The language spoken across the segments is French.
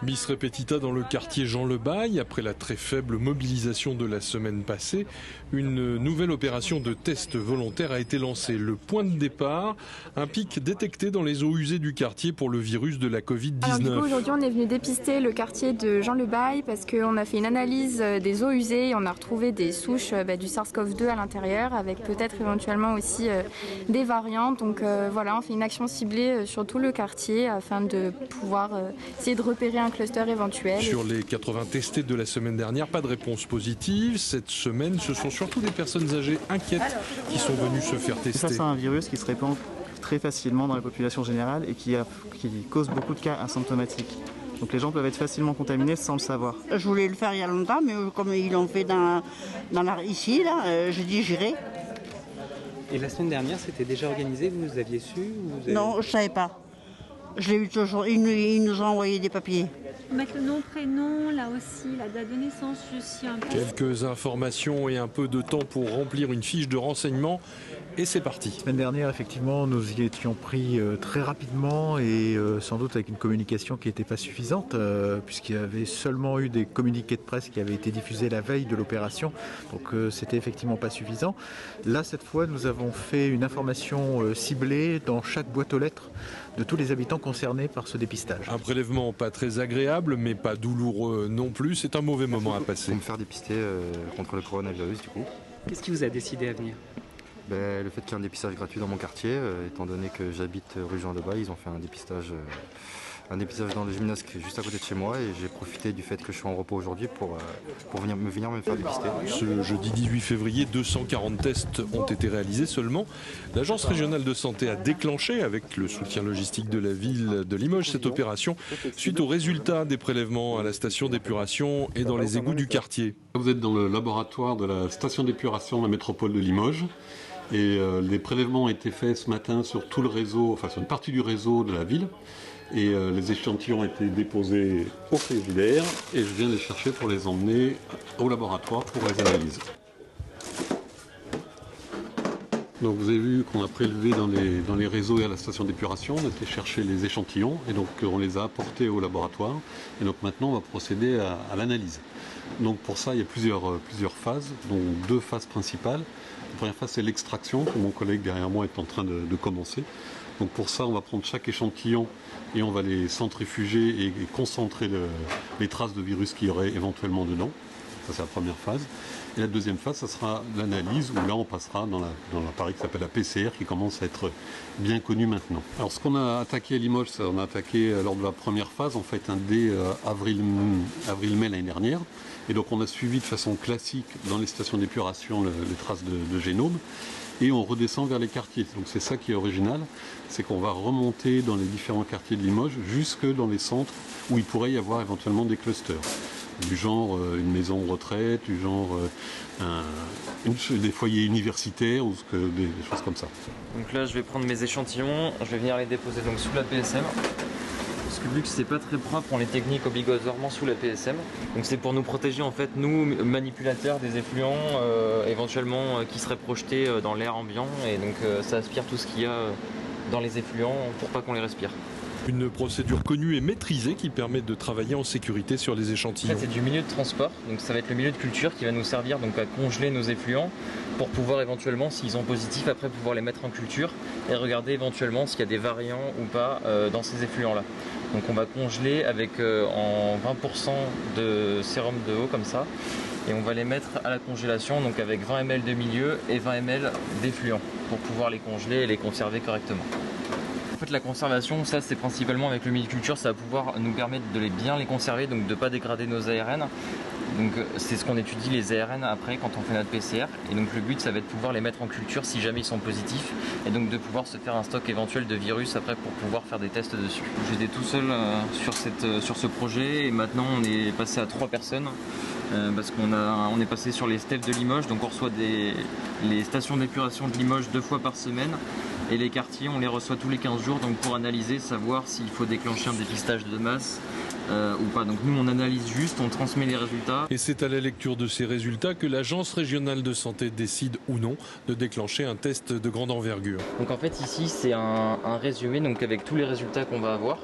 Bis repetita dans le quartier Jean Lebaille. Après la très faible mobilisation de la semaine passée, une nouvelle opération de test volontaire a été lancée. Le point de départ, un pic détecté dans les eaux usées du quartier pour le virus de la Covid-19. Alors du coup, aujourd'hui, on est venu dépister le quartier de Jean Lebaille parce qu'on a fait une analyse des eaux usées et on a retrouvé des souches du SARS-CoV-2 à l'intérieur avec peut-être éventuellement aussi des variantes. Donc voilà, on fait une action ciblée sur tout le quartier afin de pouvoir essayer de repérer un cluster éventuel. Sur les 80 testés de la semaine dernière, pas de réponse positive. Cette semaine, ce sont surtout des personnes âgées inquiètes qui sont venues se faire tester. Ça, c'est un virus qui se répand très facilement dans la population générale et qui cause beaucoup de cas asymptomatiques. Donc les gens peuvent être facilement contaminés sans le savoir. Je voulais le faire il y a longtemps, mais comme ils l'ont fait ici, j'ai dit j'irai. Et la semaine dernière, c'était déjà organisé, vous aviez su Non, je ne savais pas. Je l'ai eu toujours, ils nous ont envoyé des papiers. Mettre le nom, prénom, là aussi, la date de naissance, je suis un peu... Quelques informations et un peu de temps pour remplir une fiche de renseignement. Et c'est parti. La semaine dernière, effectivement, nous y étions pris très rapidement et sans doute avec une communication qui n'était pas suffisante, puisqu'il y avait seulement eu des communiqués de presse qui avaient été diffusés la veille de l'opération. Donc c'était effectivement pas suffisant. Là, cette fois, nous avons fait une information ciblée dans chaque boîte aux lettres de tous les habitants concernés par ce dépistage. Un prélèvement pas très agréable, mais pas douloureux non plus. C'est un mauvais moment à passer. Pour me faire dépister contre le coronavirus, du coup. Qu'est-ce qui vous a décidé à venir ? Le fait qu'il y ait un dépistage gratuit dans mon quartier, étant donné que j'habite rue Jean Lebaille, ils ont fait un dépistage dans le gymnase qui est juste à côté de chez moi et j'ai profité du fait que je suis en repos aujourd'hui pour venir me faire dépister. Ce jeudi 18 février, 240 tests ont été réalisés seulement. L'Agence régionale de santé a déclenché, avec le soutien logistique de la ville de Limoges, cette opération suite aux résultats des prélèvements à la station d'épuration et dans les égouts du quartier. Vous êtes dans le laboratoire de la station d'épuration de la métropole de Limoges. Et les prélèvements ont été faits ce matin sur tout le réseau, enfin sur une partie du réseau de la ville. Et les échantillons ont été déposés au frigidaire et je viens les chercher pour les emmener au laboratoire pour les analyses. Donc vous avez vu qu'on a prélevé dans les réseaux et à la station d'épuration, on a été chercher les échantillons et donc on les a apportés au laboratoire. Et donc maintenant on va procéder à l'analyse. Donc pour ça il y a plusieurs phases, dont deux phases principales. La première phase, c'est l'extraction, que mon collègue derrière moi est en train de commencer. Donc pour ça, on va prendre chaque échantillon et on va les centrifuger et concentrer les traces de virus qu'il y aurait éventuellement dedans. Ça, c'est la première phase. Et la deuxième phase, ça sera l'analyse, où là, on passera dans l'appareil qui s'appelle la PCR, qui commence à être bien connu maintenant. Alors, ce qu'on a attaqué à Limoges, on a attaqué lors de la première phase, en fait, dès avril-mai l'année dernière. Et donc, on a suivi de façon classique dans les stations d'épuration les traces de génome. Et on redescend vers les quartiers. Donc c'est ça qui est original, c'est qu'on va remonter dans les différents quartiers de Limoges jusque dans les centres où il pourrait y avoir éventuellement des clusters. Du genre une maison de retraite, du genre des foyers universitaires ou des choses comme ça. Donc là je vais prendre mes échantillons, je vais venir les déposer donc sous la PSM. Parce que vu que c'est pas très propre, on les technique obligatoirement sous la PSM. Donc c'est pour nous protéger en fait, nous manipulateurs des effluents éventuellement qui seraient projetés dans l'air ambiant et donc ça aspire tout ce qu'il y a dans les effluents pour pas qu'on les respire. Une procédure connue et maîtrisée qui permet de travailler en sécurité sur les échantillons. En fait, c'est du milieu de transport, donc ça va être le milieu de culture qui va nous servir donc à congeler nos effluents pour pouvoir éventuellement, s'ils sont positifs, après pouvoir les mettre en culture et regarder éventuellement s'il y a des variants ou pas dans ces effluents-là. Donc on va congeler avec en 20% de sérum de eau comme ça et on va les mettre à la congélation donc avec 20 ml de milieu et 20 ml d'effluent pour pouvoir les congeler et les conserver correctement. En fait la conservation, ça c'est principalement avec le milieu de culture, ça va pouvoir nous permettre de bien les conserver, donc de ne pas dégrader nos ARN. Donc c'est ce qu'on étudie les ARN après quand on fait notre PCR et donc le but ça va être de pouvoir les mettre en culture si jamais ils sont positifs et donc de pouvoir se faire un stock éventuel de virus après pour pouvoir faire des tests dessus. J'étais tout seul sur ce projet et maintenant on est passé à 3 personnes parce qu'on est passé sur les steps de Limoges, donc on reçoit les stations d'épuration de Limoges 2 fois par semaine et les quartiers on les reçoit tous les 15 jours donc pour analyser, savoir s'il faut déclencher un dépistage de masse ou pas. Donc nous on analyse juste, on transmet les résultats. Et c'est à la lecture de ces résultats que l'Agence régionale de santé décide ou non de déclencher un test de grande envergure. Donc en fait ici c'est un résumé donc avec tous les résultats qu'on va avoir.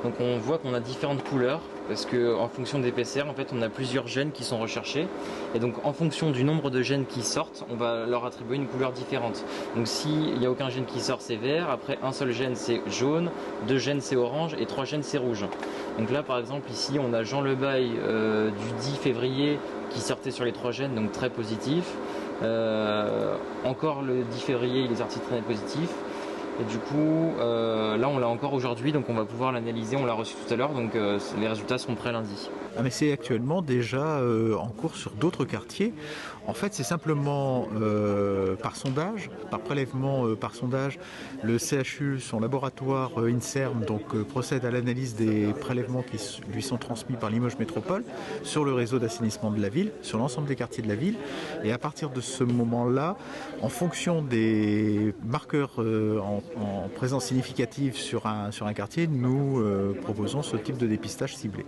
Donc on voit qu'on a différentes couleurs parce qu'en fonction des PCR, en fait, on a plusieurs gènes qui sont recherchés. Et donc, en fonction du nombre de gènes qui sortent, on va leur attribuer une couleur différente. Donc, s'il n'y a aucun gène qui sort, c'est vert. Après, un seul gène, c'est jaune. 2 gènes, c'est orange. Et 3 gènes, c'est rouge. Donc là, par exemple, ici, on a Jean Lebaille du 10 février qui sortait sur les 3 gènes, donc très positif. Encore le 10 février, il est sorti très positif. Et du coup, là, on l'a encore aujourd'hui, donc on va pouvoir l'analyser. On l'a reçu tout à l'heure, donc les résultats seront prêts lundi. Mais c'est actuellement déjà en cours sur d'autres quartiers. En fait, c'est simplement par sondage, par prélèvement par sondage. Le CHU, son laboratoire INSERM, procède à l'analyse des prélèvements qui lui sont transmis par Limoges Métropole sur le réseau d'assainissement de la ville, sur l'ensemble des quartiers de la ville. Et à partir de ce moment-là, en fonction des marqueurs en présence significative sur un quartier, nous proposons ce type de dépistage ciblé.